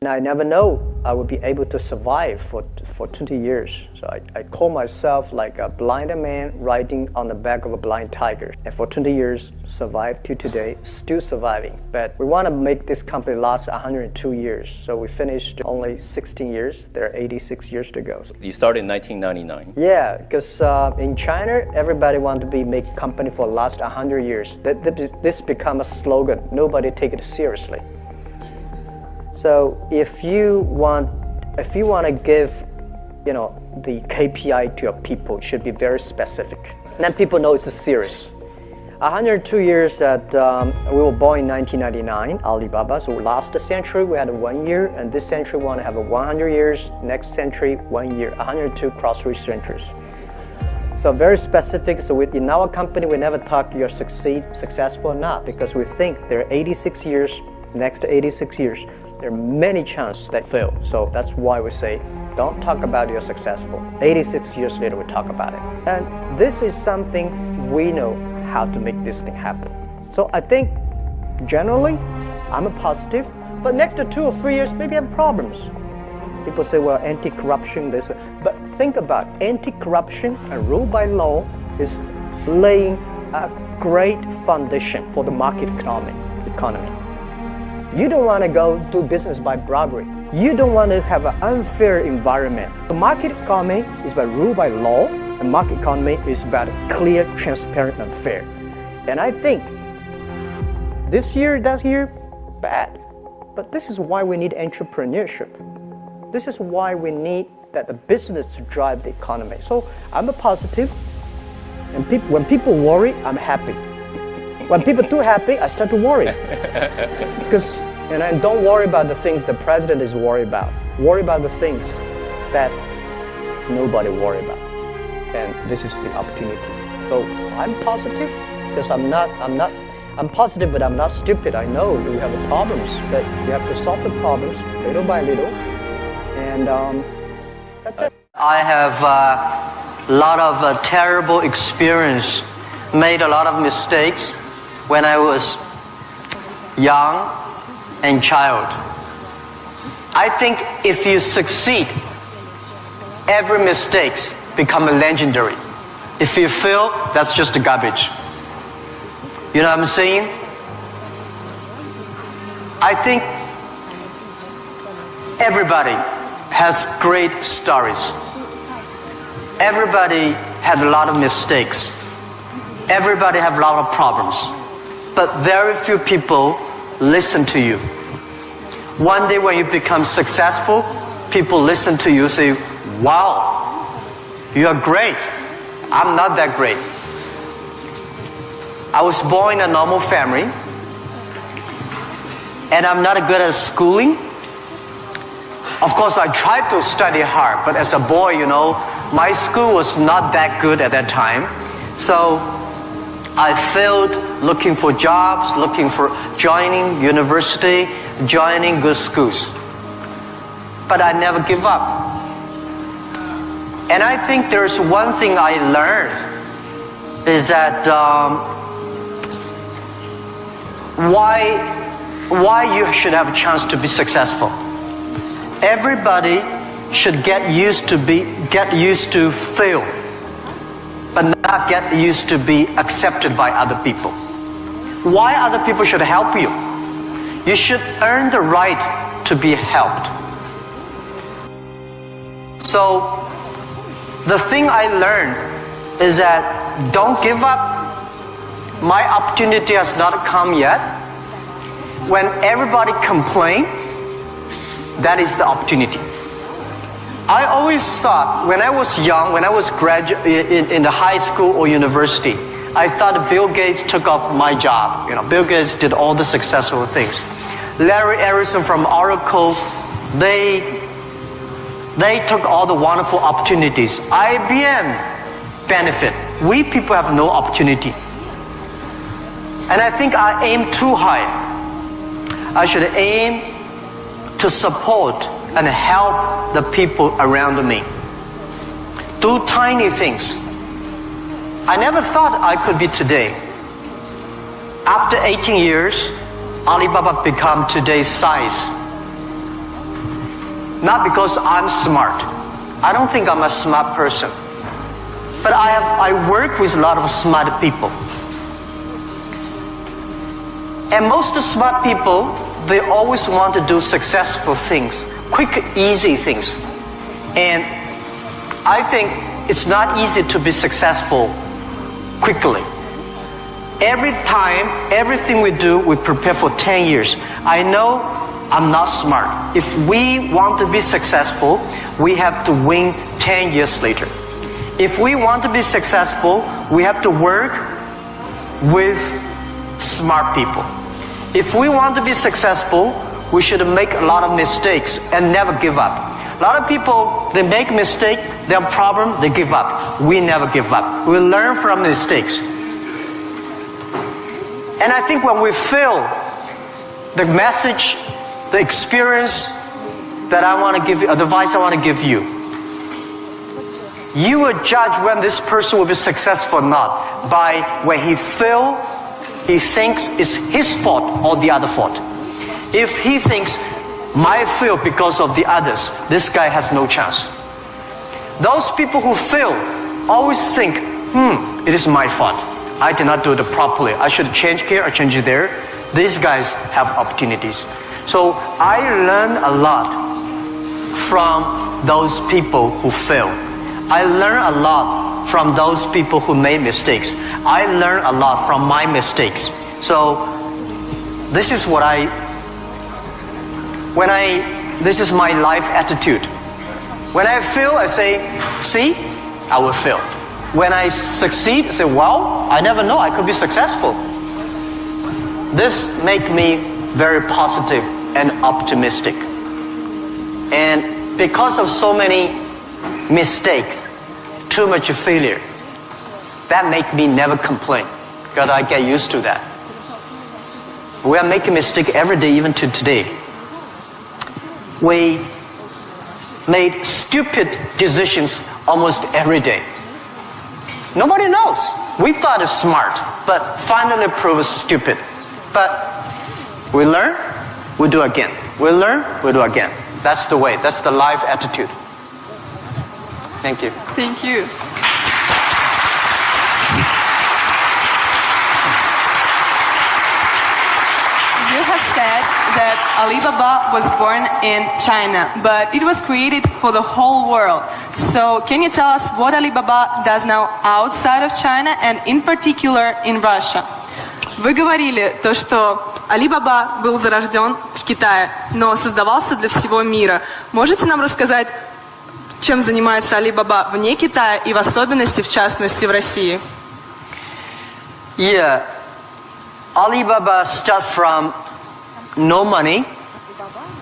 And I never know I would be able to survive for 20 years. So I call myself like a blind man riding on the back of a blind tiger. And for 20 years, survived to today, still surviving. But we want to make this company last 102 years. So we finished only 16 years. There are 86 years to go. You started in 1999. Yeah, because in China, everybody wants to make company for the last 100 years. This become a slogan. Nobody take it seriously. So if you want to give, the KPI to your people, it should be very specific. And then people know it's serious. 102 years that we were born in 1999, Alibaba. So last century we had 1 year, and this century we want to have 100 years. Next century 1 year, 102 cross 3 centuries. So very specific. So in our company we never talk you're successful or not, because we think there are 86 years. Next 86 years, there are many chances that fail. So that's why we say, don't talk about you're successful. 86 years later, we talk about it. And this is something we know how to make this thing happen. So I think, generally, I'm a positive, but next to 2 or 3 years, maybe I have problems. People say, well, anti-corruption, this. But think about anti-corruption and rule by law is laying a great foundation for the market economy. You don't want to go do business by bribery. You don't want to have an unfair environment. The market economy is about rule by law, and market economy is about clear, transparent, and fair. And I think this year, that year, bad. But this is why we need entrepreneurship. This is why we need that the business to drive the economy. So I'm a positive, and when people worry, I'm happy. When people are too happy, I start to worry. Because, and don't worry about the things the president is worried about. Worry about the things that nobody worry about. And this is the opportunity. So I'm positive because I'm positive, but I'm not stupid. I know we have the problems, but you have to solve the problems little by little. And that's it. I have a lot of terrible experience, made a lot of mistakes when I was young and child. I think if you succeed, every mistake becomes legendary. If you fail, that's just garbage. You know what I'm saying? I think everybody has great stories. Everybody had a lot of mistakes. Everybody have a lot of problems. But very few people listen to you. One day when you become successful, people listen to you, say, wow, you are great. I'm not that great. I was born in a normal family, and I'm not good at schooling. Of course, I tried to study hard, but as a boy, my school was not that good at that time. So I failed looking for jobs, looking for joining university, joining good schools. But I never give up. And I think there's one thing I learned is that why you should have a chance to be successful. Everybody should get used to fail, but not get used to be accepted by other people. Why other people should help you? You should earn the right to be helped. So the thing I learned is that don't give up. My opportunity has not come yet. When everybody complains, that is the opportunity. I always thought when I was young, when I was in the high school or university, I thought Bill Gates took off my job. Bill Gates did all the successful things. Larry Ellison from Oracle, they took all the wonderful opportunities. IBM benefit. We people have no opportunity. And I think I aim too high. I should aim to support and help the people around me. Do tiny things. I never thought I could be today. After 18 years, Alibaba become today's size. not because I'm smart. I don't think I'm a smart person. But I work with a lot of smart people. And most smart people, they always want to do successful things, quick, easy things. And I think it's not easy to be successful quickly. Every time, everything we do, we prepare for 10 years. I know I'm not smart. If we want to be successful, we have to win 10 years later. If we want to be successful, we have to work with smart people. If we want to be successful, we should make a lot of mistakes and never give up. A lot of people, they make mistake, they have problem, they give up. We never give up. We learn from mistakes. And I think when we fail, the message, the experience that I want to give you, advice I want to give you, you will judge when this person will be successful or not by when he fails, he thinks it's his fault or the other fault. If he thinks, my fail because of the others, this guy has no chance. Those people who fail always think, it is my fault. I did not do it properly. I should change here or change there. These guys have opportunities. So I learn a lot from those people who fail. I learn a lot from those people who made mistakes. I learn a lot from my mistakes. So this is what this is my life attitude. When I fail, I say, see, I will fail. When I succeed, I say, well, I never know, I could be successful. This makes me very positive and optimistic. And because of so many mistakes, too much failure, that make me never complain, because I get used to that. We are making mistakes every day, even to today. We made stupid decisions almost every day. Nobody knows. We thought it's smart, but finally proved stupid. But we learn, we do again. We learn, we do again. That's the way. That's the life attitude. Thank you. Thank you. You have said that Alibaba was born in China, but it was created for the whole world. So can you tell us what Alibaba does now outside of China and in particular in Russia? Вы говорили то, что Alibaba был зарожден в Китае, но создавался для всего мира. Можете нам рассказать, чем занимается Alibaba вне Китая и в особенности, в частности, в России? Yeah, Alibaba starts from no money,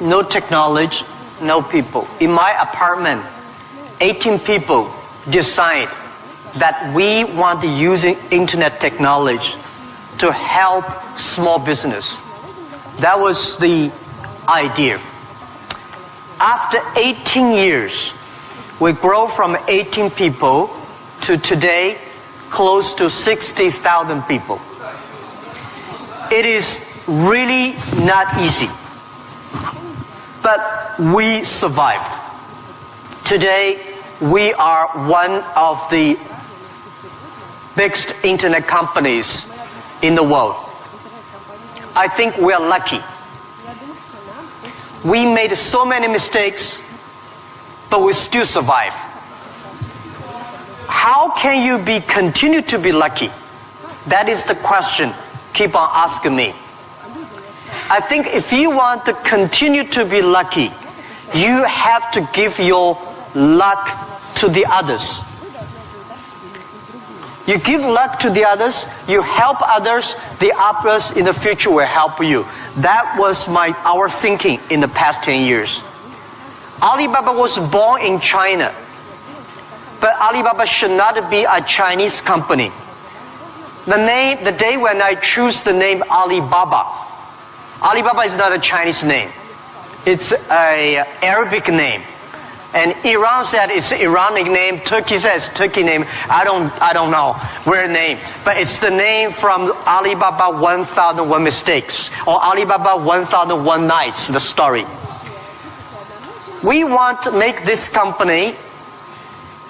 no technology, no people. In my apartment, 18 people decide that we want to use internet technology to help small business. That was the idea. After 18 years, we grow from 18 people to today close to 60,000 people. It is really not easy, but we survived. Today, we are one of the biggest internet companies in the world. I think we are lucky. We made so many mistakes, but we still survive. How can you continue to be lucky? That is the question. Keep on asking me. I think if you want to continue to be lucky, you have to give your luck to the others. You give luck to the others, you help others, the others in the future will help you. That was our thinking in the past 10 years. Alibaba was born in China, but Alibaba should not be a Chinese company. The day when I choose the name Alibaba, Alibaba is not a Chinese name. It's an Arabic name. And Iran said it's Iranic name. Turkey says Turkey name. I don't know where name. But it's the name from Alibaba 1001 Mistakes or Alibaba 1001 Nights, the story. We want to make this company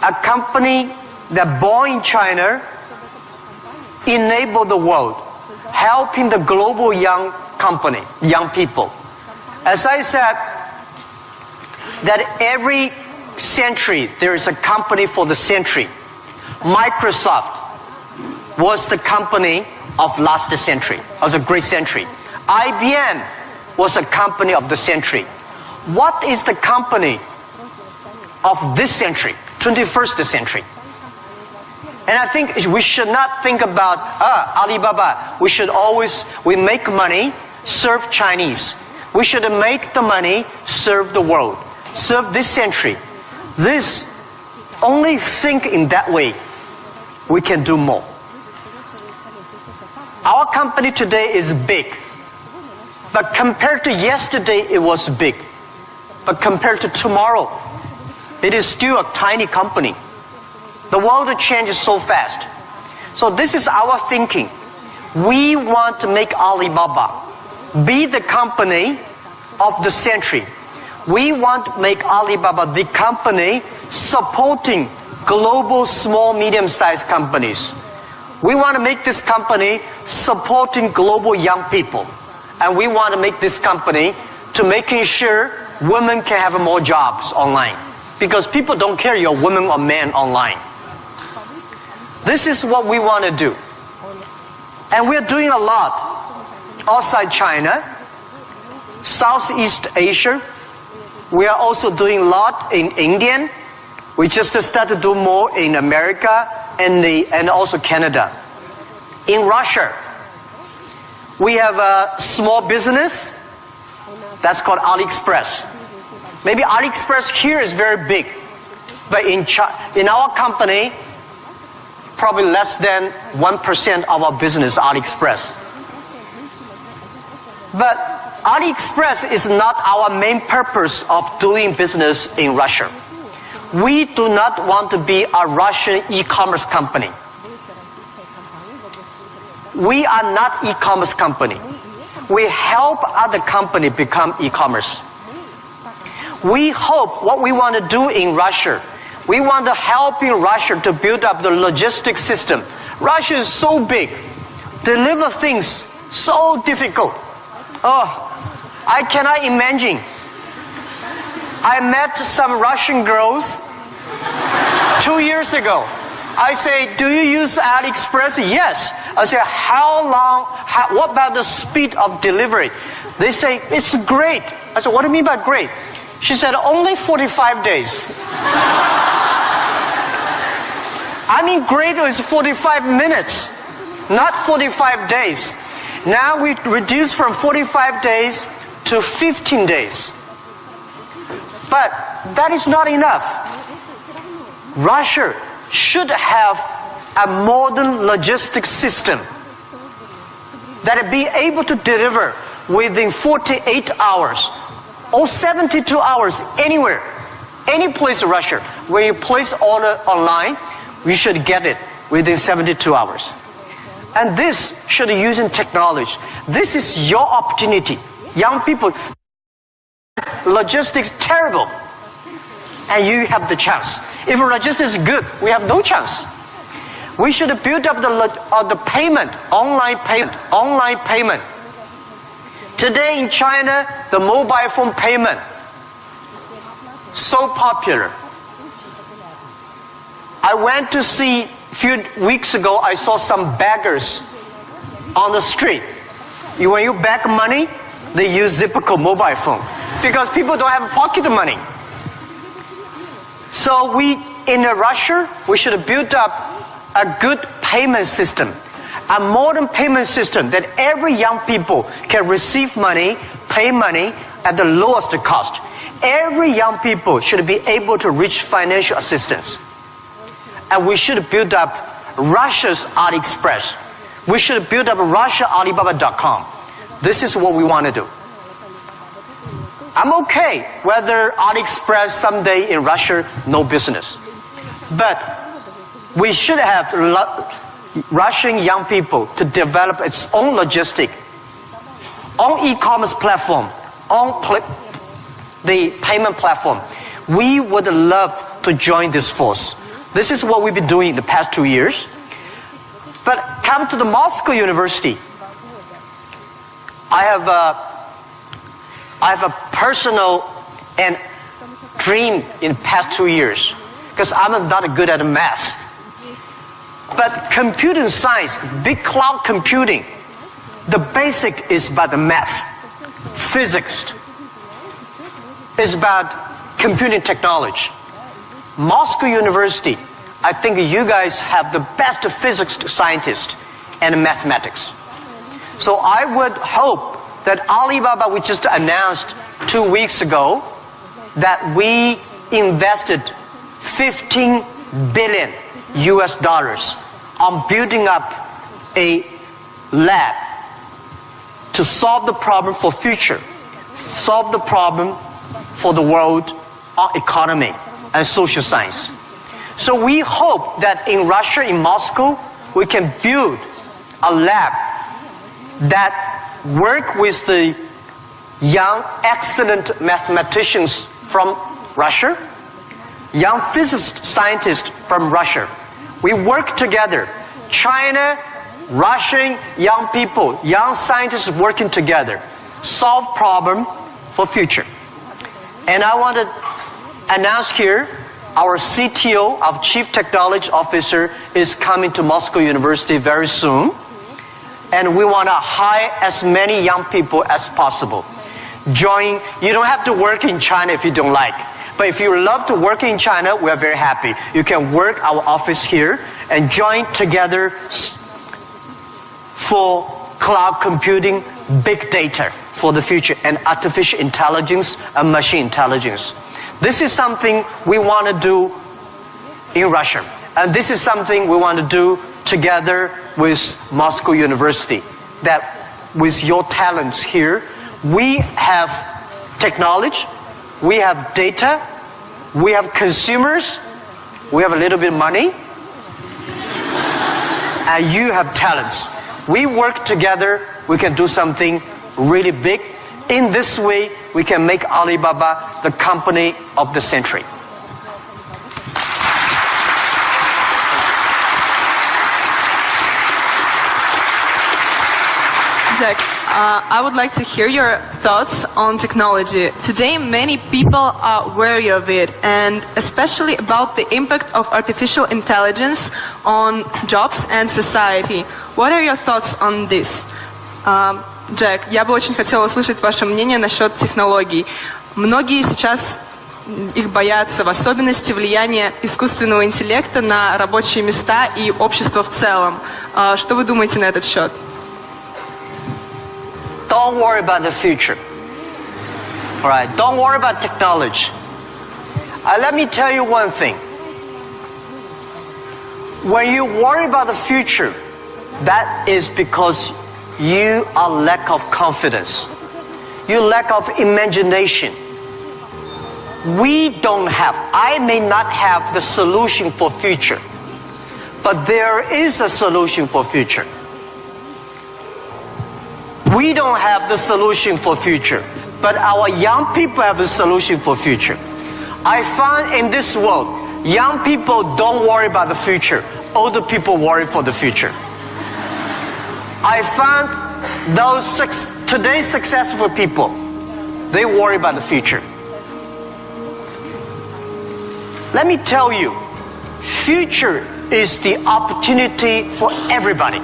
a company that born in China, enable the world, helping the global young people. As I said, that every century there is a company for the century. Microsoft was the company of last century, of the great century. IBM was a company of the century. What is the company of this century, 21st century? And I think we should not think about Alibaba. We make money, serve Chinese. We should make the money, serve the world, serve this century. Only think in that way, we can do more. Our company today is big, but compared to yesterday, it was big. But compared to tomorrow, it is still a tiny company. The world changes so fast. So this is our thinking. We want to make Alibaba be the company of the century. We want to make Alibaba the company supporting global small, medium-sized companies. We want to make this company supporting global young people. And we want to make this company to making sure women can have more jobs online. Because people don't care you're a woman or man online. This is what we want to do. And we're doing a lot outside China, Southeast Asia. We are also doing a lot in India. We just started to do more in America and also Canada. In Russia, we have a small business that's called AliExpress. Maybe AliExpress here is very big, but in our company, probably less than 1% of our business is AliExpress. But AliExpress is not our main purpose of doing business in Russia. We do not want to be a Russian e-commerce company. We are not e-commerce company. We help other company become e-commerce. We hope what we want to do in Russia, we want to help in Russia to build up the logistics system. Russia is so big. Deliver things so difficult. I cannot imagine. I met some Russian girls 2 years ago. I say, do you use AliExpress? Yes. I say, what about the speed of delivery? They say, it's great. I said, what do you mean by great? She said, only 45 days. I mean, great is 45 minutes, not 45 days. Now we reduce from 45 days to 15 days. But that is not enough. Russia should have a modern logistics system that will be able to deliver within 48 hours or 72 hours anywhere, any place in Russia. When you place order online, you should get it within 72 hours. And this should be using technology. This is your opportunity. Young people, logistics terrible, and you have the chance. If logistics is good, we have no chance. We should build up the payment, online payment. Today in China, the mobile phone payment, so popular. I went to see, a few weeks ago, I saw some beggars on the street. When you beg money, they use Zipco mobile phone because people don't have pocket money. So in Russia, we should build up a good payment system, a modern payment system that every young people can receive money, pay money at the lowest cost. Every young people should be able to reach financial assistance. And we should build up Russia's AliExpress. We should build up RussiaAlibaba.com. This is what we want to do. I'm okay whether AliExpress someday in Russia, no business. But we should have Russian young people to develop its own logistic, own e-commerce platform, own the payment platform. We would love to join this force. This is what we've been doing in the past 2 years. But come to the Moscow University. I have a personal and dream in the past 2 years, because I'm not good at math. But computing science, big cloud computing, the basic is about the math. Physics is about computing technology. Moscow University, I think you guys have the best physics scientists and mathematics. So I would hope that Alibaba, we just announced 2 weeks ago that we invested $15 billion on building up a lab to solve the problem for future, solve the problem for the world economy and social science. So we hope that in Russia, in Moscow, we can build a lab that work with the young, excellent mathematicians from Russia, young physicist scientists from Russia. We work together. China, Russian young people, young scientists working together, solve problem for future. And I want to announce here, our CTO, our Chief Technology Officer, is coming to Moscow University very soon. And we want to hire as many young people as possible. Join. You don't have to work in China if you don't like. But if you love to work in China, we are very happy. You can work our office here and join together for cloud computing, big data for the future, and artificial intelligence and machine intelligence. This is something we want to do in Russia. And this is something we want to do together with Moscow University. That with your talents here, we have technology, we have data, we have consumers, we have a little bit of money, and you have talents. We work together, we can do something really big. In this way, we can make Alibaba the company of the century. Jack, I would like to hear your thoughts on technology. Today, many people are wary of it, and especially about the impact of artificial intelligence on jobs and society. What are your thoughts on this? Джек, я бы очень хотела услышать ваше мнение насчет технологий. Многие сейчас их боятся, в особенности влияния искусственного интеллекта на рабочие места и общество в целом. Что вы думаете на этот счет? Don't worry about the future. All right, don't worry about technology. Let me tell you one thing. When you worry about the future, that is because you are lack of confidence. You lack of imagination. We don't have, I may not have the solution for future, but there is a solution for future. We don't have the solution for future, but our young people have the solution for future. I find in this world, young people don't worry about the future. Older people worry for the future. I found those today's successful people, they worry about the future. Let me tell you, future is the opportunity for everybody.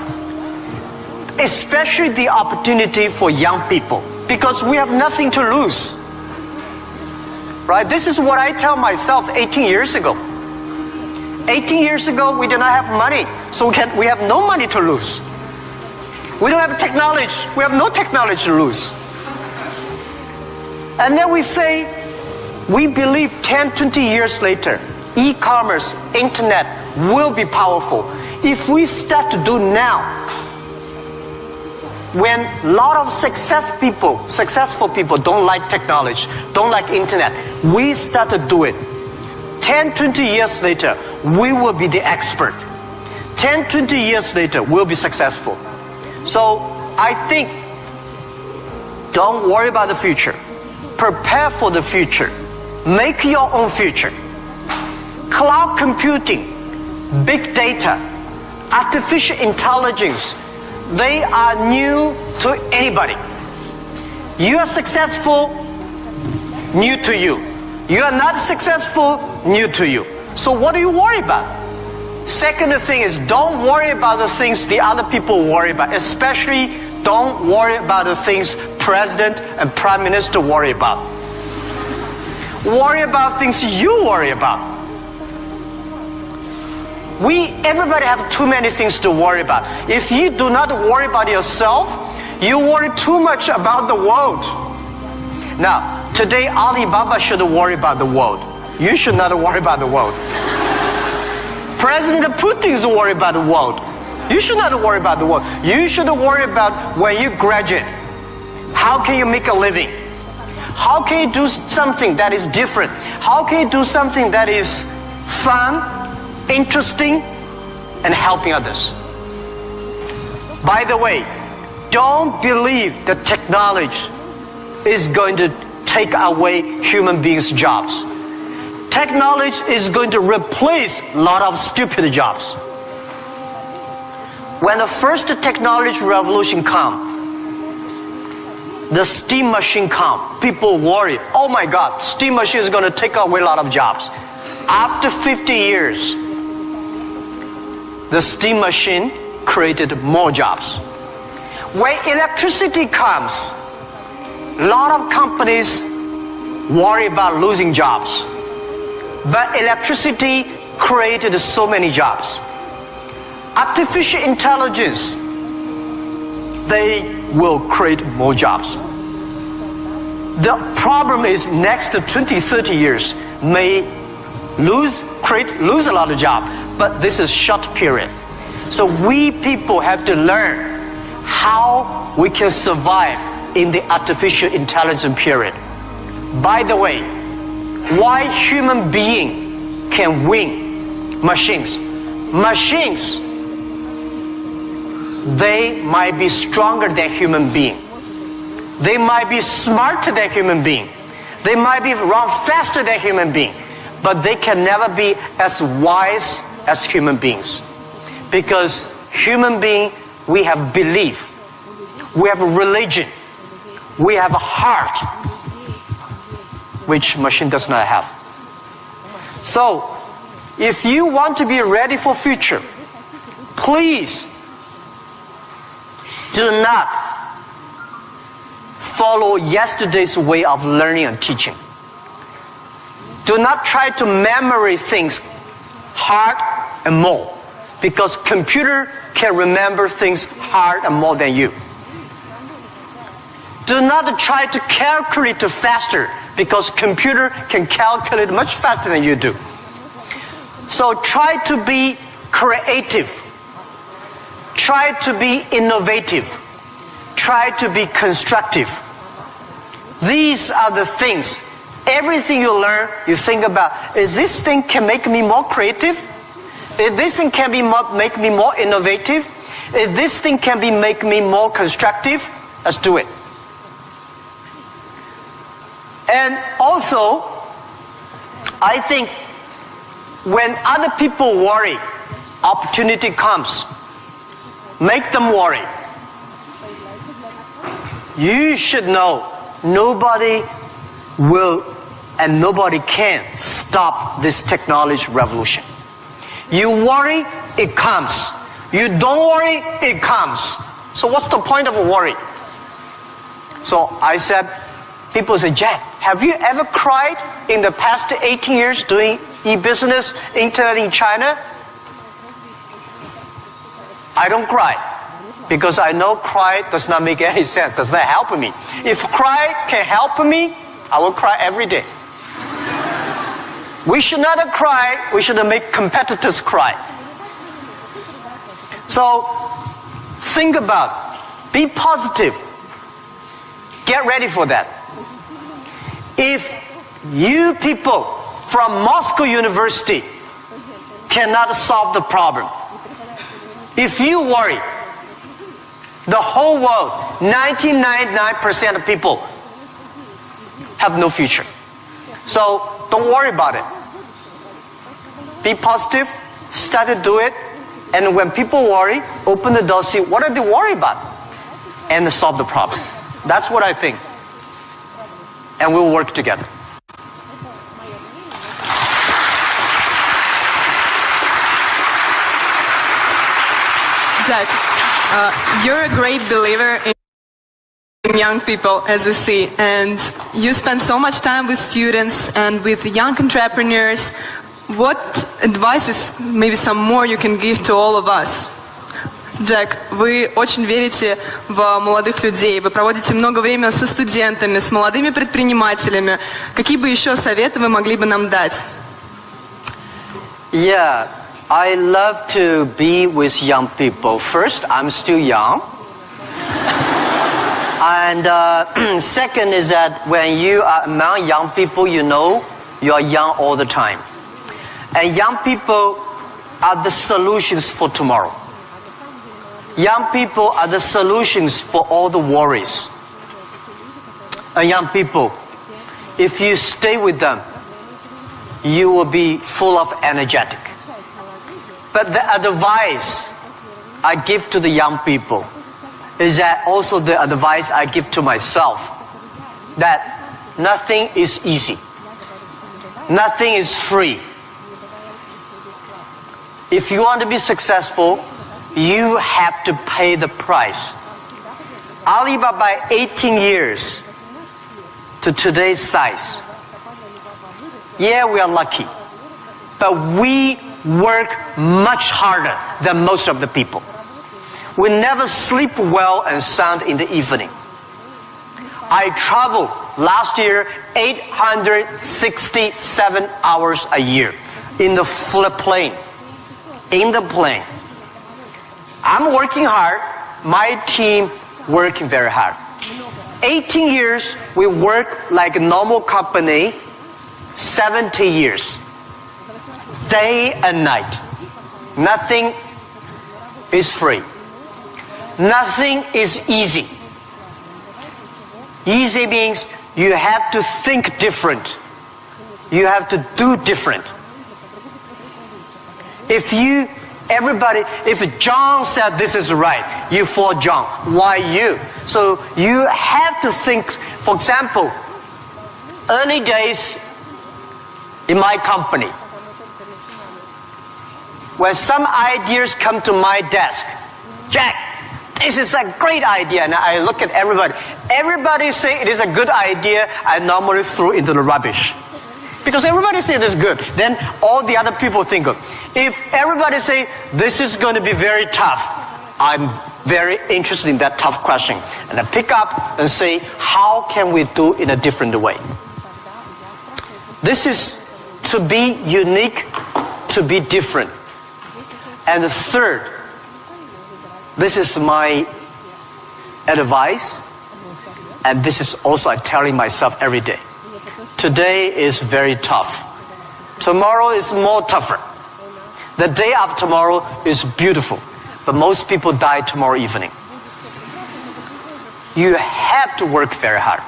Especially the opportunity for young people, because we have nothing to lose. Right? This is what I tell myself 18 years ago. 18 years ago, we did not have money, so we have no money to lose. We don't have technology, we have no technology to lose. And then we say, we believe 10, 20 years later, e-commerce, internet will be powerful. If we start to do now, when a lot of successful people don't like technology, don't like internet, we start to do it. 10, 20 years later, we will be the expert. 10, 20 years later, we'll be successful. So I think, don't worry about the future, prepare for the future. Make your own future. Cloud computing, big data, artificial intelligence, they are new to anybody. You are successful, new to you. You are not successful, new to you. So what do you worry about? Second thing is, don't worry about the things the other people worry about. Especially don't worry about the things President and Prime Minister worry about. Worry about things you worry about. Everybody have too many things to worry about. If you do not worry about yourself, you worry too much about the world. Now, today Alibaba should worry about the world. You should not worry about the world. President Putin is worried about the world. You should not worry about the world. You should worry about when you graduate. How can you make a living? How can you do something that is different? How can you do something that is fun, interesting, and helping others? By the way, don't believe that technology is going to take away human beings' jobs. Technology is going to replace a lot of stupid jobs. When the first technology revolution comes, the steam machine comes, people worry, oh my God, steam machine is going to take away a lot of jobs. After 50 years, the steam machine created more jobs. When electricity comes, a lot of companies worry about losing jobs. But electricity created so many jobs. Artificial intelligence, they will create more jobs. The problem is next 20, 30 years may lose a lot of jobs, but this is short period. So we people have to learn how we can survive in the artificial intelligence period. By the way, why human being can win machines? Machines, they might be stronger than human being. They might be smarter than human being. They might be run faster than human being. But they can never be as wise as human beings. Because human being, we have belief. We have a religion. We have a heart, which machine does not have. So, if you want to be ready for future, please do not follow yesterday's way of learning and teaching. Do not try to memorize things hard and more, because computer can remember things hard and more than you. Do not try to calculate faster, because computer can calculate much faster than you do. So try to be creative. Try to be innovative. Try to be constructive. These are the things. Everything you learn, you think about, is this thing can make me more creative? If this thing can make me more innovative? If this thing can make me more constructive? Let's do it. And also, I think when other people worry, opportunity comes. Make them worry. You should know nobody will and nobody can stop this technology revolution. You worry, it comes. You don't worry, it comes. So what's the point of worry? So I said, people say, Jack, have you ever cried in the past 18 years doing e-business, internet in China? I don't cry, because I know cry does not make any sense, does not help me. If cry can help me, I will cry every day. We should not cry, we should make competitors cry. So, think about, be positive, get ready for that. If you people from Moscow University cannot solve the problem, if you worry, the whole world, 99% of people have no future. So don't worry about it. Be positive, start to do it, and when people worry, open the door, see what are they worried about, and solve the problem. That's what I think. And we'll work together. Jack, you're a great believer in young people, as we see, and you spend so much time with students and with young entrepreneurs. What advices, maybe some more, you can give to all of us? Джек, вы очень верите в молодых людей, вы проводите много времени со студентами, с молодыми предпринимателями. Какие бы еще советы вы могли бы нам дать? Yeah, I love to be with young people. First, I'm still young. And second is that when you are among young people, you know you are young all the time. And young people are the solutions for tomorrow. Young people are the solutions for all the worries. And young people, if you stay with them, you will be full of energetic. But the advice I give to the young people is that also the advice I give to myself, that nothing is easy. Nothing is free. If you want to be successful, you have to pay the price. Alibaba, 18 years to today's size. Yeah, we are lucky. But we work much harder than most of the people. We never sleep well and sound in the evening. I traveled last year 867 hours a year in the plane. In the plane. I'm working hard. My team working very hard. 18 years, we work like a normal company. 70 years. Day and night. Nothing is free. Nothing is easy. Easy means you have to think different. You have to do different. If John said this is right, you follow John. Why you? So you have to think. For example, early days in my company, when some ideas come to my desk, Jack, this is a great idea, and I look at everybody. Everybody say it is a good idea. I normally throw into the rubbish. Because everybody say this is good, then all the other people think good. If everybody say this is going to be very tough, I'm very interested in that tough question. And I pick up and say, how can we do it in a different way? This is to be unique, to be different. And the third, this is my advice, and this is also I'm telling myself every day. Today is very tough. Tomorrow is more tougher. The day after tomorrow is beautiful. But most people die tomorrow evening. You have to work very hard.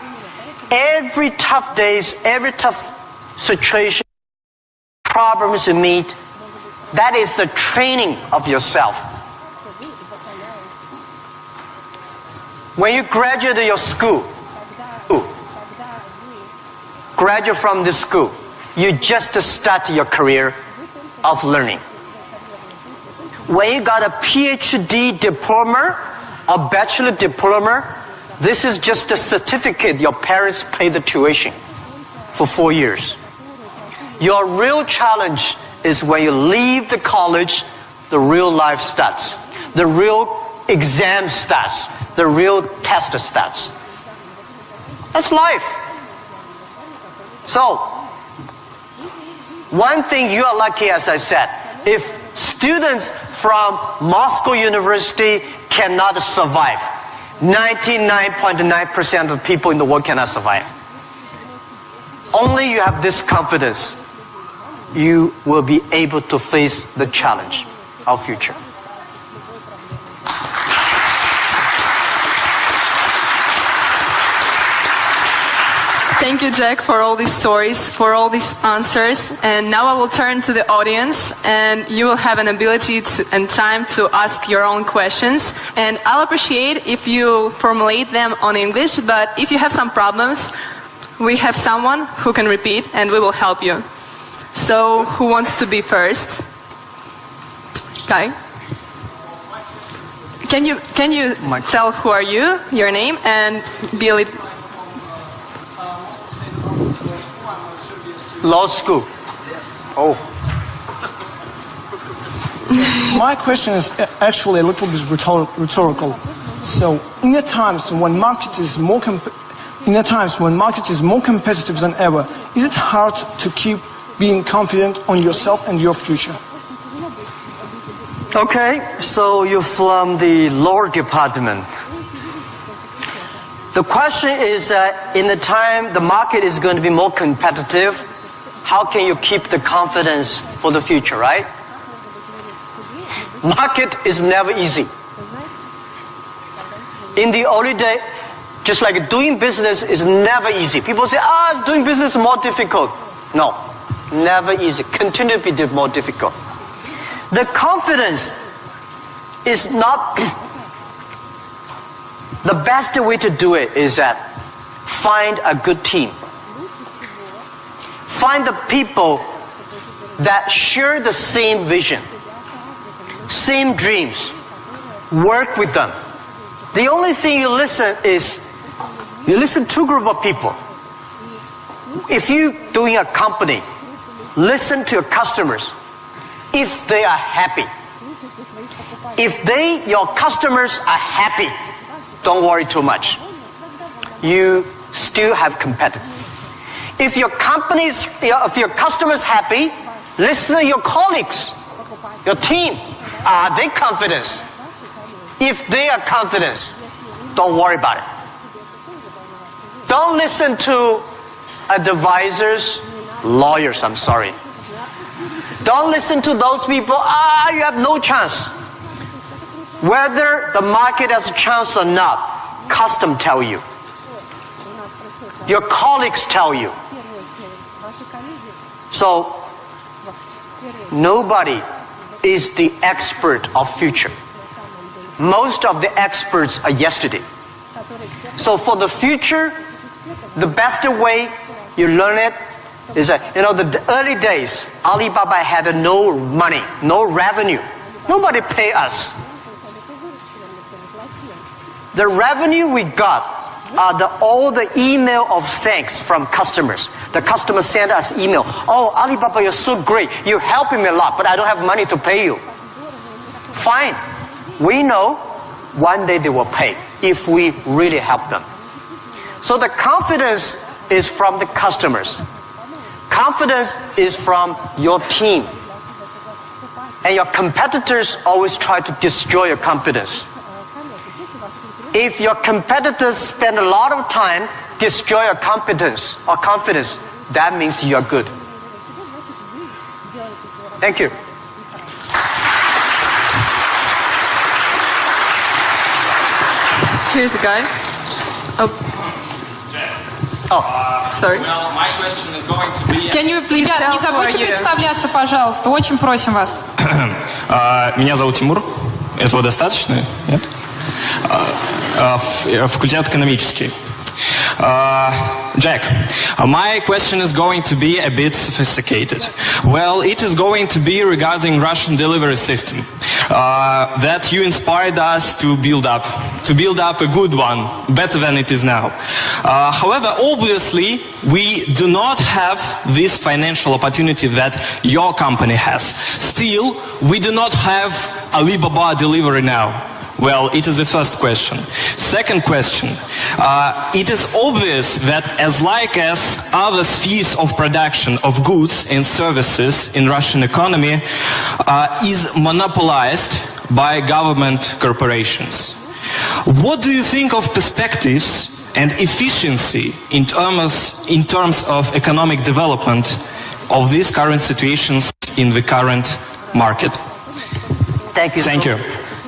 Every tough days, every tough situation, problems you meet, that is the training of yourself. When you graduate your school, graduate from this school, you just start your career of learning. When you got a PhD diploma or bachelor diploma, this is just a certificate your parents paid the tuition for 4 years. Your real challenge is when you leave the college, the real life starts. The real exam starts. The real test starts. That's life. So, one thing you are lucky, as I said, if students from Moscow University cannot survive, 99.9% of people in the world cannot survive. Only you have this confidence, you will be able to face the challenge of future. Thank you, Jack, for all these stories, for all these answers. And now I will turn to the audience, and you will have an ability and time to ask your own questions. And I'll appreciate if you formulate them on English, but if you have some problems, we have someone who can repeat, and we will help you. So, who wants to be first? Kai? Can you tell who are you, your name, and be a little... Law school. Oh. My question is actually a little bit rhetorical. So, in the times when market is more competitive than ever, is it hard to keep being confident on yourself and your future? Okay, so you're from the law department. The question is, in the time the market is going to be more competitive, how can you keep the confidence for the future, right? Market is never easy. In the early day, just like doing business is never easy. People say, doing business is more difficult. No, never easy. Continue to be more difficult. The confidence is not... The best way to do it is that find a good team. Find the people that share the same vision, same dreams. Work with them. The only thing you listen to a group of people. If you're doing a company, listen to your customers. If they are happy. If your customers are happy, don't worry too much. You still have competitors. If your customers happy, listen to your colleagues, your team. Are they confident? If they are confident, don't worry about it. Don't listen to advisors, lawyers, I'm sorry. Don't listen to those people, you have no chance. Whether the market has a chance or not, custom tell you. Your colleagues tell you. So, nobody is the expert of future. Most of the experts are yesterday. So for the future, the best way you learn it is that, the early days, Alibaba had no money, no revenue. Nobody pay us. The revenue we got are all the email of thanks from customers. The customers send us email. Oh, Alibaba, you're so great. You're helping me a lot, but I don't have money to pay you. Fine. We know one day they will pay if we really help them. So the confidence is from the customers. Confidence is from your team. And your competitors always try to destroy your confidence. If your competitors spend a lot of time destroy your confidence, that means you are good. Thank you. Here's a guy. Sorry. Well, my question is going to be... Can you please Ребят, tell не who are забудьте you? представляться, пожалуйста. Очень просим вас. Меня зовут Тимур. Этого достаточно? Нет? Факультет экономический. Jack, my question is going to be a bit sophisticated. Well, it is going to be regarding Russian delivery system that you inspired us to build up a good one, better than it is now. However, obviously, we do not have this financial opportunity that your company has. Still, we do not have Alibaba delivery now. Well, it is the first question. Second question, it is obvious that as other spheres of production of goods and services in Russian economy is monopolized by government corporations. What do you think of perspectives and efficiency in terms of economic development of these current situations in the current market? Thank you. Thank you.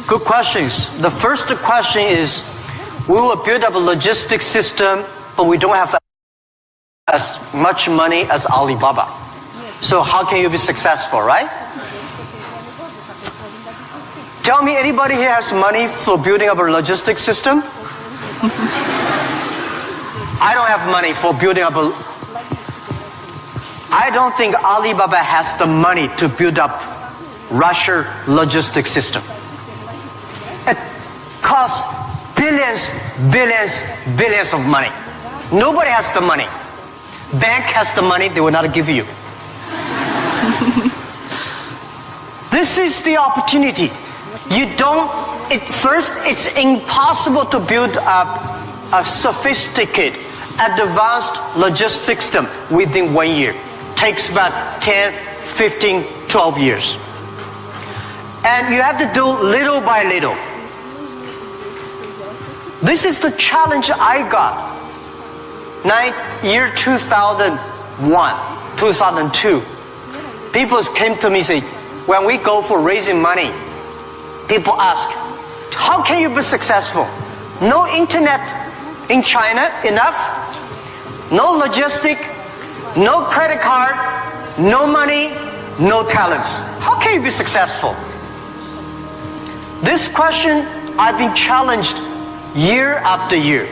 Good questions. The first question is, we will build up a logistics system, but we don't have as much money as Alibaba. So how can you be successful, right? Tell me, anybody here has money for building up a logistics system? I don't have money for building up I don't think Alibaba has the money to build up Russia logistics system. It costs billions, billions, billions of money. Nobody has the money. Bank has the money, they will not give you. This is the opportunity. First, it's impossible to build up a sophisticated, advanced logistics system within 1 year. Takes about 10, 15, 12 years. And you have to do little by little. This is the challenge I got. Year 2001, 2002. People came to me and say, when we go for raising money, people ask, how can you be successful? No internet in China enough, no logistic, no credit card, no money, no talents. How can you be successful? This question I've been challenged year after year.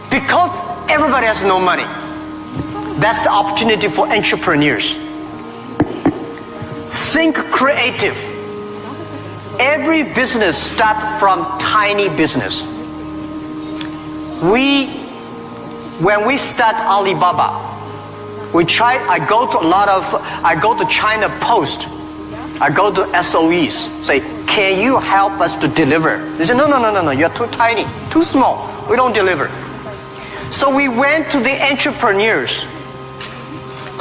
Because everybody has no money. That's the opportunity for entrepreneurs. Think creative. Every business starts from tiny business. When we start Alibaba, I go to China Post, I go to SOEs, say, can you help us to deliver? They say, no, you're too tiny, too small, we don't deliver. So we went to the entrepreneurs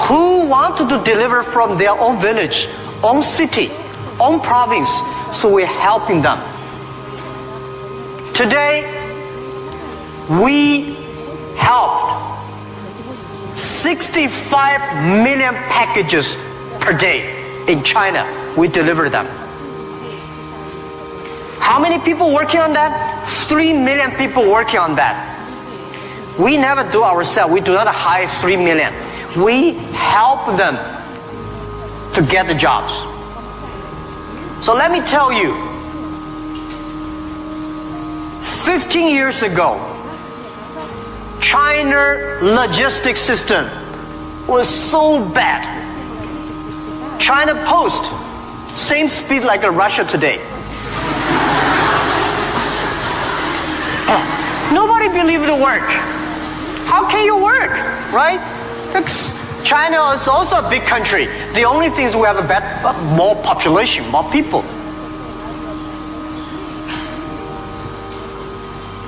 who wanted to deliver from their own village, own city, own province, so we're helping them. Today, we helped 65 million packages per day in China. We deliver them. How many people working on that? 3 million people working on that. We never do ourselves. We do not hire 3 million. We help them to get the jobs. So let me tell you, 15 years ago, China logistics system was so bad. China Post, same speed like Russia today. Nobody believed it work. How can you work, right? China is also a big country. The only thing is we have more population, more people.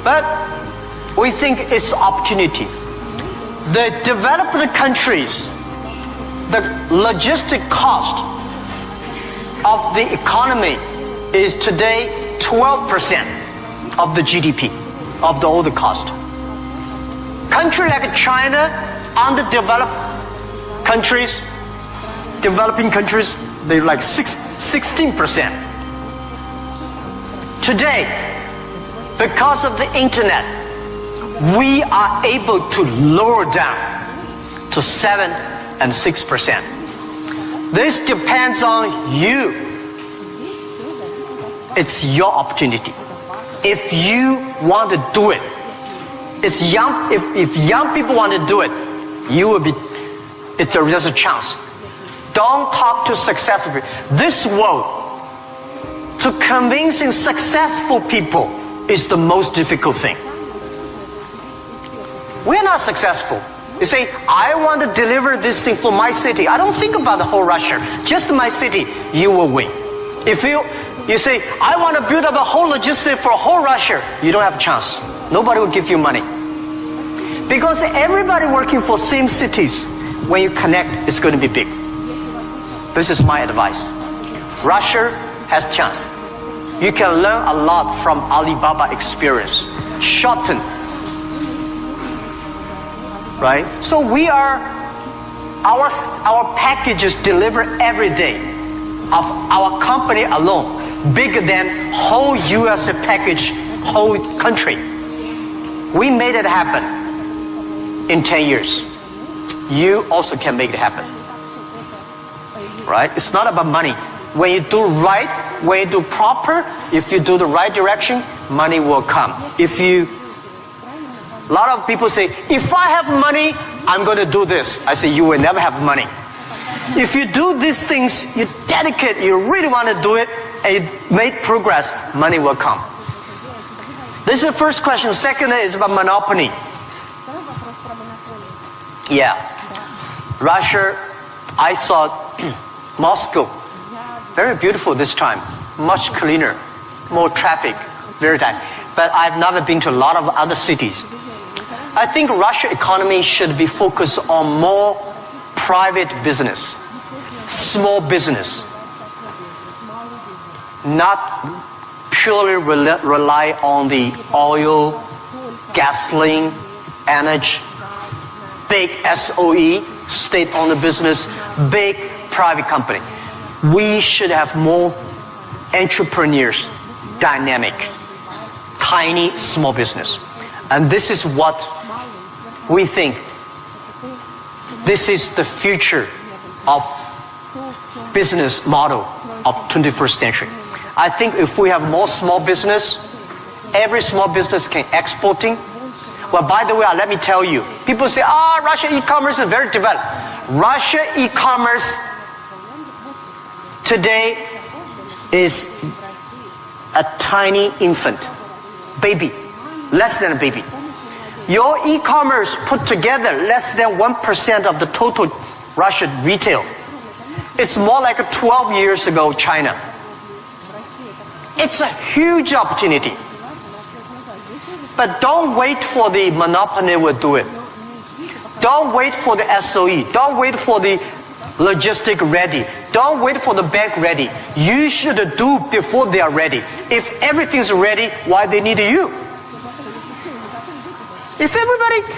But we think it's opportunity. The developed countries, the logistic cost of the economy is today 12% of the GDP, of the whole cost. Country like China, underdeveloped countries, developing countries, they're like 16%. Today, because of the internet, we are able to lower down to 7 and 6%. This depends on you. It's your opportunity. If you want to do it, if young people want to do it, there's a chance. Don't talk to successful people. This world, to convincing successful people is the most difficult thing. We're not successful. You say, I want to deliver this thing for my city. I don't think about the whole Russia. Just my city, you will win. If you say, I want to build up a whole logistic for whole Russia, you don't have a chance. Nobody will give you money. Because everybody working for same cities, when you connect, it's going to be big. This is my advice. Russia has chance. You can learn a lot from Alibaba experience. Shorten. Right? So our packages deliver every day of our company alone, bigger than whole US package, whole country. We made it happen. in 10 years, you also can make it happen. Right? It's not about money. When you do right, when you do proper, if you do the right direction, money will come. A lot of people say, if I have money, I'm going to do this. I say, you will never have money. If you do these things, you dedicate, you really want to do it, and you make progress, money will come. This is the first question. Second is about monopoly. Yeah. Russia, I saw Moscow. Very beautiful this time. Much cleaner. More traffic. Very tight. But I've never been to a lot of other cities. I think Russia economy should be focused on more private business. Small business. Not purely rely on the oil, gasoline, energy, big SOE, state-owned business, big private company. We should have more entrepreneurs, dynamic, tiny, small business. And this is what we think. This is the future of business model of 21st century. I think if we have more small business, every small business can exporting. Well, by the way, let me tell you, people say, Russia e-commerce is very developed. Russia e-commerce today is a tiny infant, baby, less than a baby. Your e-commerce put together less than 1% of the total Russian retail. It's more like 12 years ago China. It's a huge opportunity. But don't wait for the monopoly will do it. Don't wait for the SOE. Don't wait for the logistic ready. Don't wait for the bank ready. You should do before they are ready. If everything's ready, why they need you? If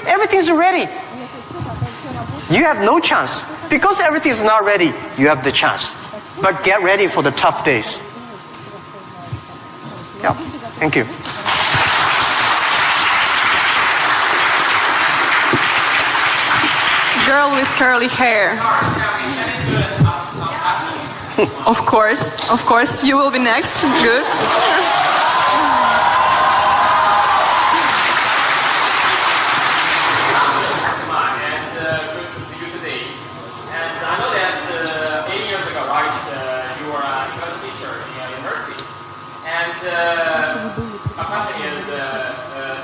everything's ready, you have no chance. Because everything's not ready, you have the chance. But get ready for the tough days. Yeah, thank you. Girl with curly hair. Of course, you will be next. Good. My question is,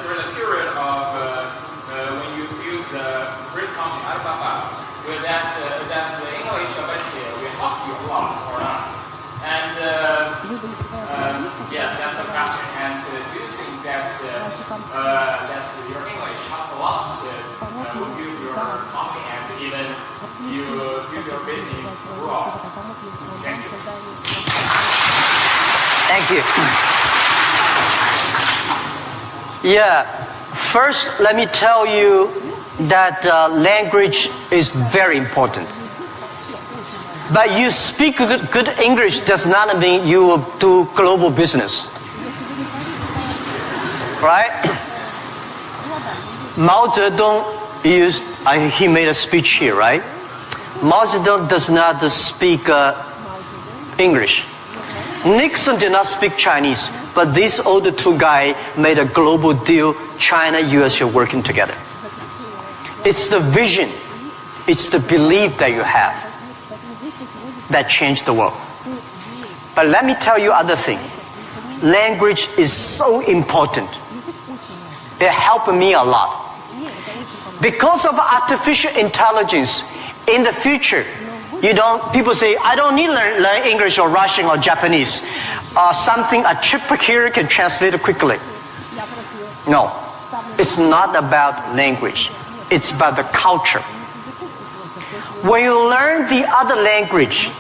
during the period of when you build the great company Alibaba, will that the English ability will help you a lot or not? And yeah, that's the question. And do you think that that your English helped a lot to build your company and even you build your business abroad? Thank you. Thank you. Yeah, first let me tell you that language is very important. But you speak good English does not mean you will do global business. Right? Mao Zedong he made a speech here, right? Mao Zedong does not speak English. Nixon did not speak Chinese, but these older two guys made a global deal. China, US are working together. It's the vision, it's the belief that you have that changed the world. But let me tell you other thing. Language is so important. It helped me a lot. Because of artificial intelligence, in the future, people say, I don't need to learn English or Russian or Japanese. A chip here can translate it quickly. No, it's not about language. It's about the culture. When you learn the other language,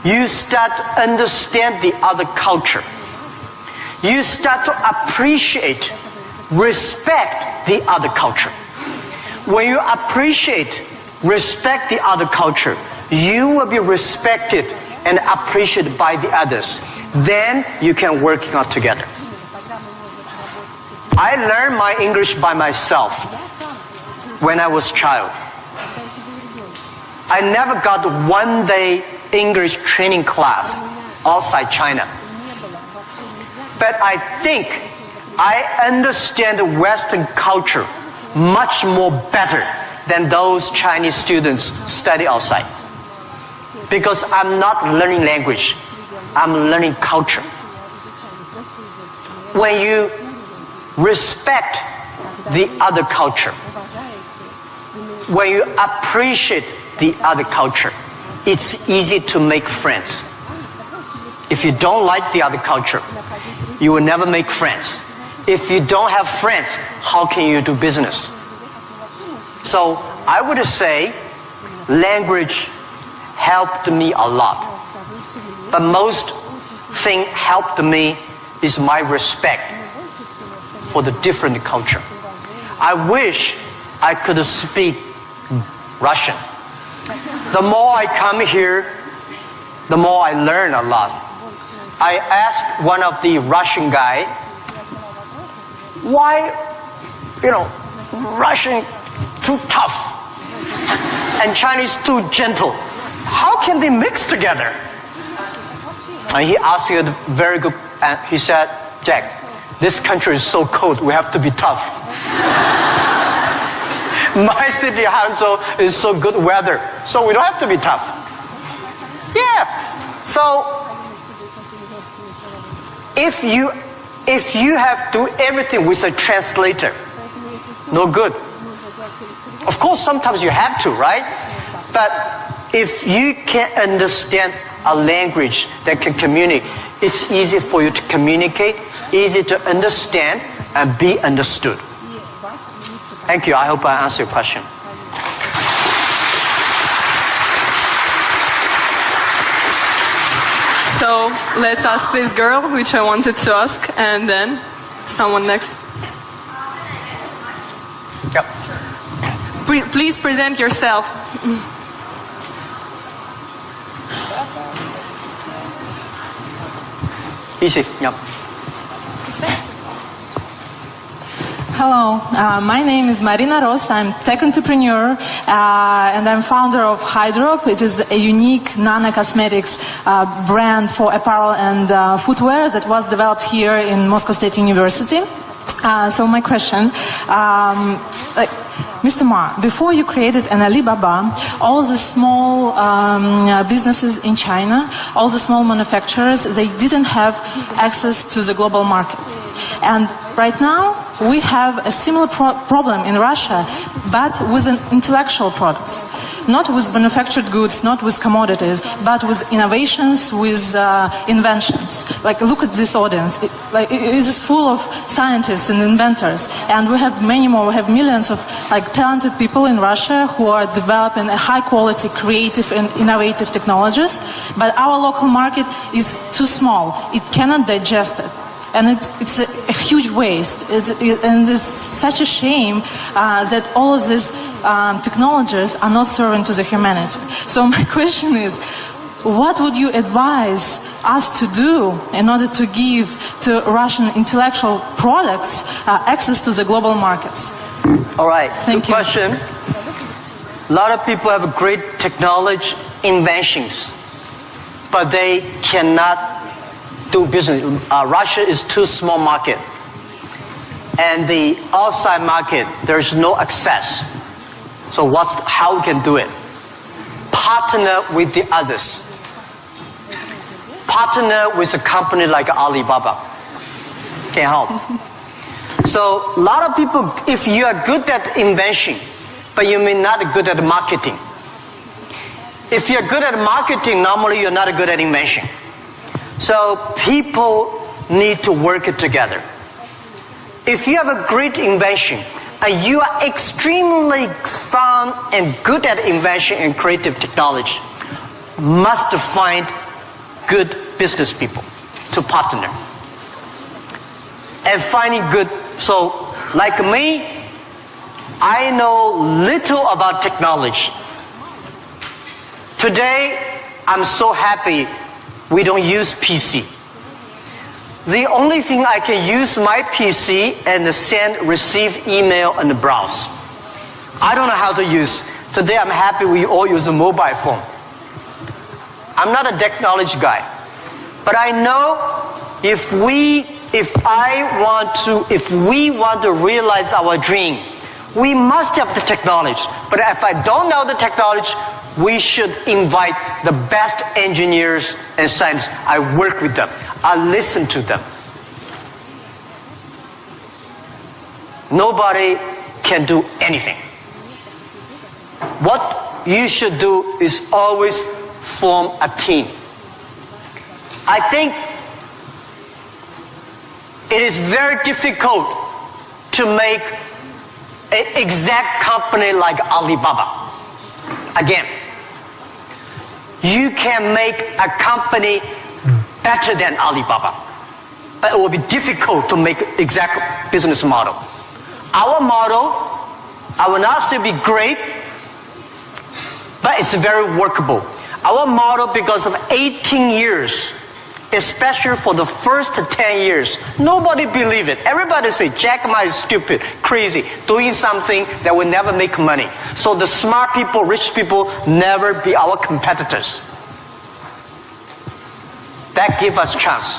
you start to understand the other culture. You start to appreciate, respect the other culture. When you appreciate, respect the other culture, you will be respected and appreciated by the others. Then you can work out together. I learned my English by myself. when I was a child. I never got 1 day English training class outside China. But I think I understand the Western culture much more better than those Chinese students study outside. Because I'm not learning language, I'm learning culture. When you respect the other culture, when you appreciate the other culture, it's easy to make friends. If you don't like the other culture, you will never make friends. If you don't have friends, how can you do business? So I would say language helped me a lot. But most thing helped me is my respect for the different culture. I wish I could speak Russian. The more I come here, the more I learn a lot. I asked one of the Russian guy, why, Russian too tough and Chinese too gentle? How can they mix together? And he asked me a very good, and he said, Jack, this country is so cold, we have to be tough. My city, Hangzhou, is so good weather, so we don't have to be tough. Yeah. So if you have to do everything with a translator, no good. Of course, sometimes you have to, right? But if you can understand a language that can communicate, it's easy for you to communicate, easy to understand, and be understood. Thank you. I hope I answered your question. So let's ask this girl, which I wanted to ask, and then someone next. Yep. Please present yourself. Easy. Yep. Hello, my name is Marina Ross. I'm tech entrepreneur and I'm founder of Hydrop. It is a unique nano-cosmetics brand for apparel and footwear that was developed here in Moscow State University. So my question, Mr. Ma, before you created an Alibaba, all the small businesses in China, all the small manufacturers, they didn't have access to the global market. And right now, we have a similar problem in Russia, but with intellectual products. Not with manufactured goods, not with commodities, but with innovations, with inventions. Like, look at this audience. It is full of scientists and inventors. And we have many more. We have millions of talented people in Russia who are developing a high-quality, creative and innovative technologies. But our local market is too small. It cannot digest it. And it's a huge waste. And it's such a shame that all of these technologies are not serving to the humanity. So my question is, what would you advise us to do in order to give to Russian intellectual products access to the global markets? All right, Thank good you. question. A lot of people have great technology inventions, but they cannot do business. Russia is too small market, and the outside market there's no access. So how we can do it? Partner with the others. Partner with a company like Alibaba. Can help. So a lot of people, if you are good at invention, but you may not be good at marketing. If you're good at marketing, normally you're not good at invention. So people need to work together. If you have a great invention and you are extremely fun and good at invention and creative technology, must find good business people to partner. And finding good, so like me, I know little about technology. Today, I'm so happy we don't use PC. The only thing I can use my PC and receive email and browse. I don't know how to use. Today I'm happy we all use a mobile phone. I'm not a technology guy. But I know if we want to realize our dream, we must have the technology. But if I don't know the technology, we should invite the best engineers and scientists. I work with them. I listen to them. Nobody can do anything. What you should do is always form a team. I think it is very difficult to make an exact company like Alibaba. Again, you can make a company better than Alibaba, but it will be difficult to make exact business model. Our model, I will not say be great, but it's very workable. Our model, because of 18 years, especially for the first 10 years, nobody believed it. Everybody say, Jack Ma is stupid, crazy, doing something that will never make money. So the smart people, rich people, never be our competitors. That give us chance.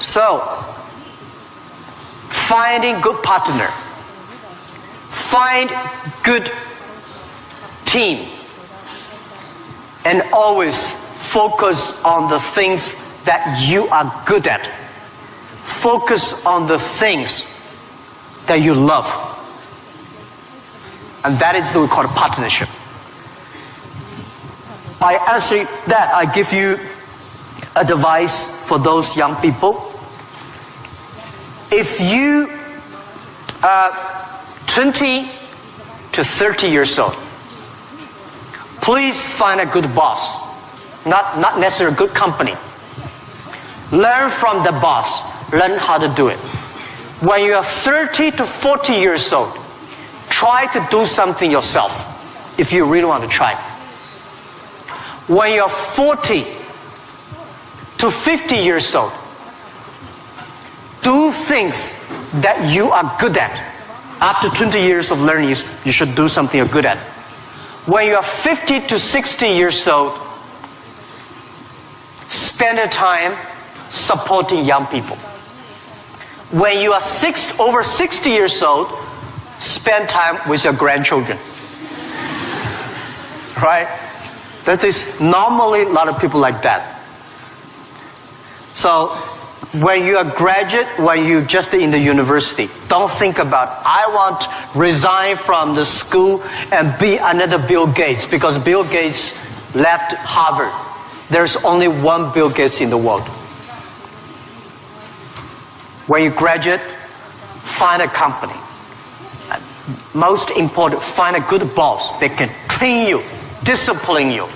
So, finding good partner, find good team, and always focus on the things that you are good at. Focus on the things that you love. And that is what we call a partnership. By answering that, I give you advice for those young people. If you are 20 to 30 years old, please find a good boss. Not necessarily a good company. Learn from the boss. Learn how to do it. When you are 30 to 40 years old, try to do something yourself if you really want to try. When you are 40 to 50 years old, do things that you are good at. After 20 years of learning, you should do something you're good at. When you are 50 to 60 years old, spend your time supporting young people. When you are over 60 years old, spend time with your grandchildren. Right? That is normally a lot of people like that. So, when you are graduate, when you just in the university, don't think about, I want to resign from the school and be another Bill Gates, because Bill Gates left Harvard. There's only one Bill Gates in the world. When you graduate, find a company. Most important, find a good boss that can train you, discipline you,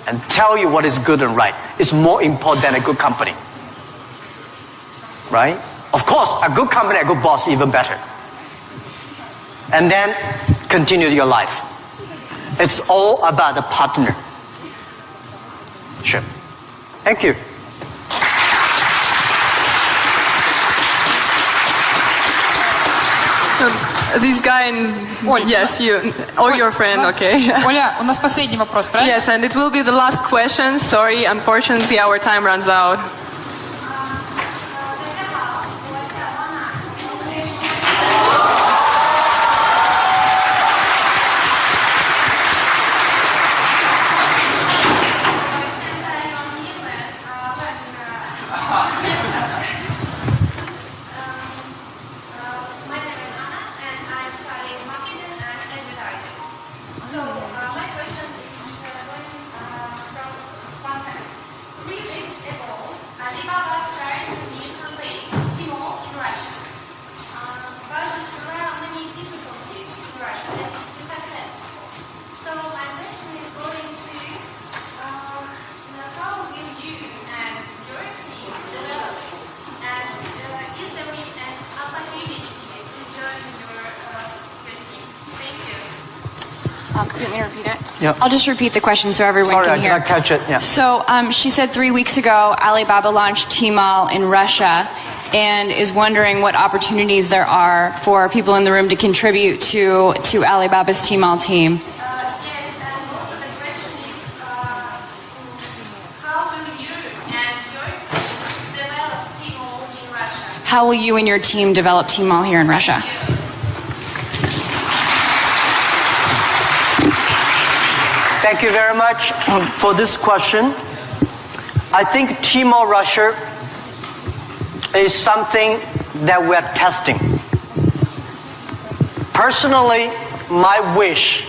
and tell you what is good and right. It's more important than a good company. Right? Of course, a good company, a good boss, even better. And then continue your life. It's all about the partner. Sure. Thank you. This guy in... Оль, yes, you. Or your friend, okay. Оля, у нас последний вопрос, правильно? Yes, and it will be the last question. Sorry, unfortunately, our time runs out. You want me to repeat it? Yeah. I'll just repeat the question so everyone Sorry, can hear. I did not catch it. Yeah. So she said 3 weeks ago, Alibaba launched Tmall in Russia, and is wondering what opportunities there are for people in the room to contribute to Alibaba's Tmall team. Yes, and also the question is, how will you and your team develop Tmall in Russia? How will you and your team develop Tmall here in Russia? Thank you very much for this question. I think Tmall Russia is something that we're testing. Personally, my wish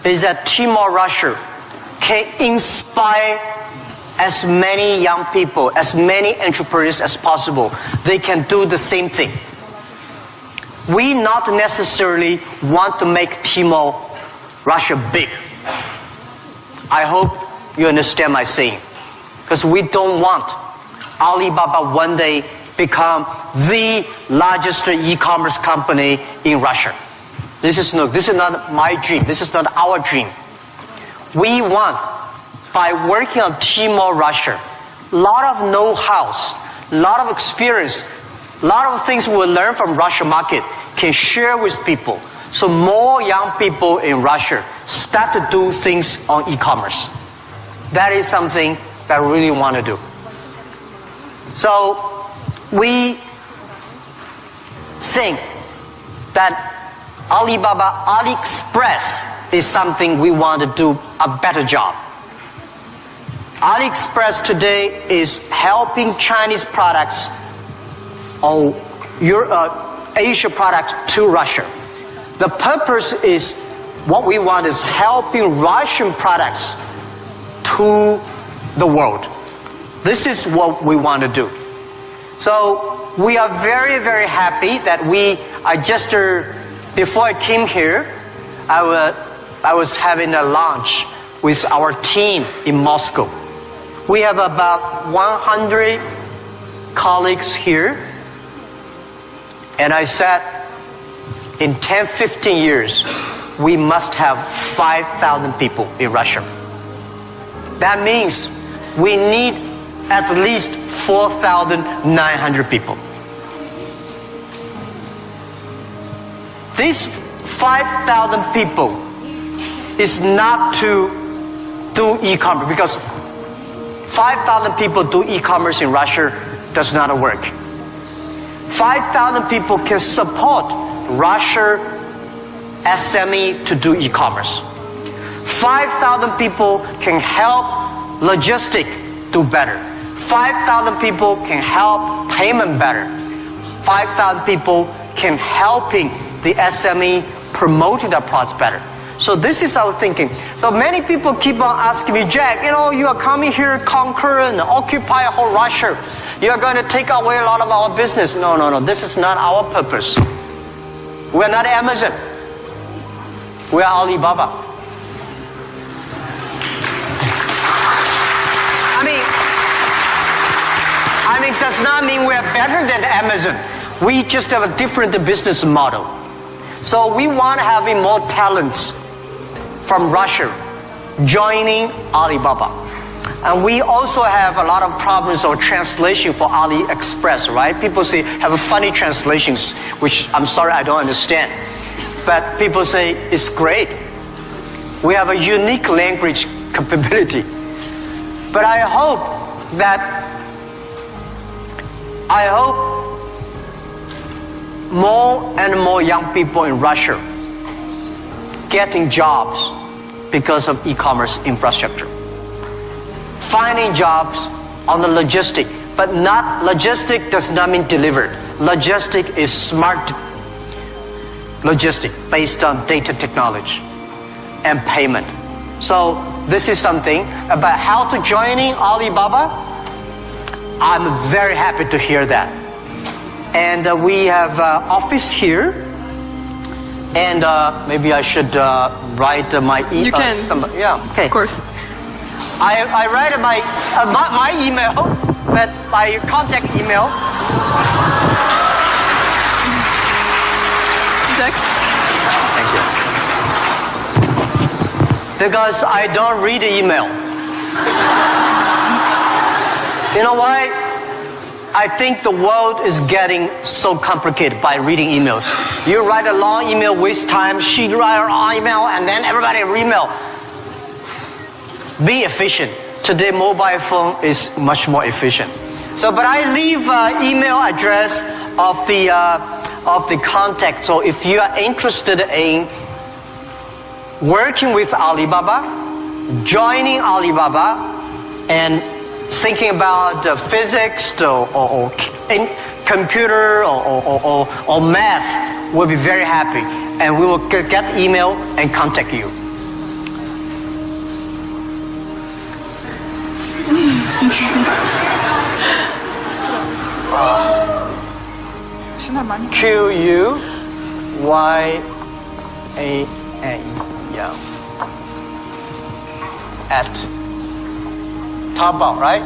is that Tmall Russia can inspire as many young people, as many entrepreneurs as possible. They can do the same thing. We not necessarily want to make Tmall Russia big. I hope you understand my saying. Because we don't want Alibaba one day become the largest e-commerce company in Russia. This is not my dream. This is not our dream. We want, by working on Tmall Russia, a lot of know-hows, a lot of experience, a lot of things we learn from Russian market can share with people. So more young people in Russia start to do things on e-commerce. That is something that I really want to do. So we think that AliExpress is something we want to do a better job. AliExpress today is helping Chinese products or Asia products to Russia. The purpose is, what we want is helping Russian products to the world. This is what we want to do. So we are very, very happy that before I came here, I was having a lunch with our team in Moscow. We have about 100 colleagues here. And I said, in 10, 15 years, we must have 5,000 people in Russia. That means we need at least 4,900 people. These 5,000 people is not to do e-commerce, because 5,000 people do e-commerce in Russia does not work. 5,000 people can support Russia SME to do e-commerce. 5,000 people can help logistics do better. 5,000 people can help payment better. 5,000 people can helping the SME promoting their products better. So this is our thinking. So many people keep on asking me, Jack, you are coming here, conquer and occupy whole Russia. You are going to take away a lot of our business. No. This is not our purpose. We are not Amazon. We are Alibaba. I mean, does not mean we are better than Amazon. We just have a different business model. So we want to have more talents from Russia joining Alibaba. And we also have a lot of problems of translation for AliExpress, right? People say have funny translations, which I'm sorry I don't understand. But people say it's great. We have a unique language capability. But I hope more and more young people in Russia getting jobs because of e-commerce infrastructure. Finding jobs on the logistic, but not logistic does not mean delivered. Logistic is smart logistic based on data technology and payment. So this is something about how to joining Alibaba. I'm very happy to hear that. And we have office here. And maybe I should write my email. You can. Yeah, okay. Of course. I write my email, but my contact email. Jack? Thank you. Because I don't read the email. You know why? I think the world is getting so complicated by reading emails. You write a long email, waste time. She write a long email, and then everybody email. Be efficient. Today, mobile phone is much more efficient. So, but I leave email address of the contact. So, if you are interested in working with Alibaba, joining Alibaba, and thinking about physics or computer or math, we'll be very happy, and we will get email and contact you. Все нормально. QUYAN, yeah. At Taobao, right?